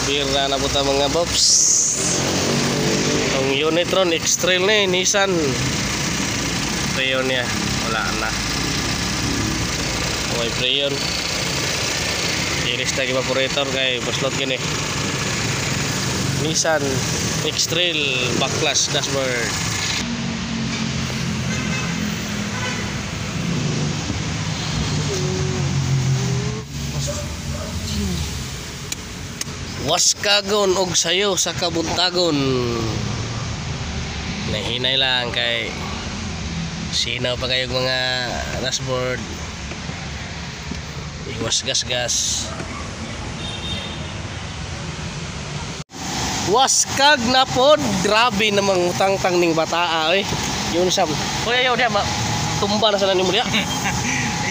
Kalabira na buta mga bobs. Ang Unitron X-Trail ni Nissan. Preyon niya. Wala na. May preyon. Iris na evaporator kay buslot gini. Nissan X-Trail backlash dashboard. Waskagon og sayo sa kabuntagon. Nahinay lang kay sinaw pa kayo mga dashboard. Iwas gas-gas. Waskag na pod. Grabe namang utang-tang ning bataa oy. Yun sam. Hoy ayo dia tumba na sa nimo dia.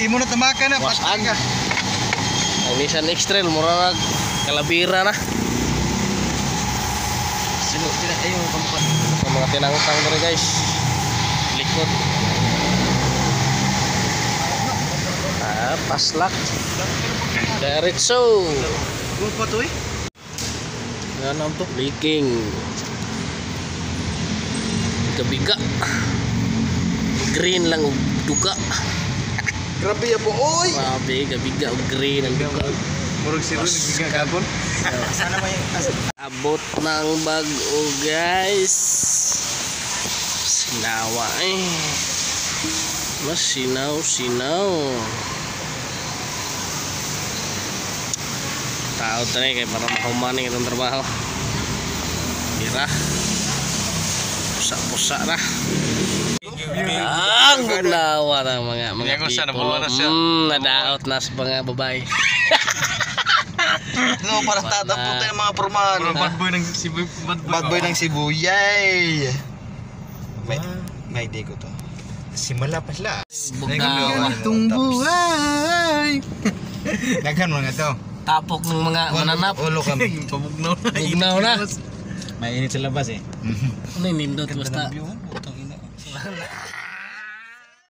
Imo na tamaka na waskag. Ang Nissan X-Trail murag kalabira na. Sino sila ayo kamukha. Ang mga tinangtang dere guys. Likod. Paslak. Diretso. Kung pa to eh. Yan ang to. Leaking. Gabiga. Green lang o duga. Grabe ya po oy. Grabe, gabiga o green ang duga. Murag siro ni gagabon. Sana may abot ng bag-o guys. Sinawa eh. Mas sinaw. Tao tani kay para mahumaning itong trabaho. Bira. Pusa-pusa na. Ang gulawa ng mga people. Nadaot na sa mga babae. No, para tatapo tayo ng mga pormahan. Bad boy ng Cebu. Yay! May day ko to. Simula pa sila. Itong buhay. Daghan mo nga to. Tapok ng mga mananap. Ulo kami. Bugnaw na. May init sa labas eh. Ano yung nindot basta?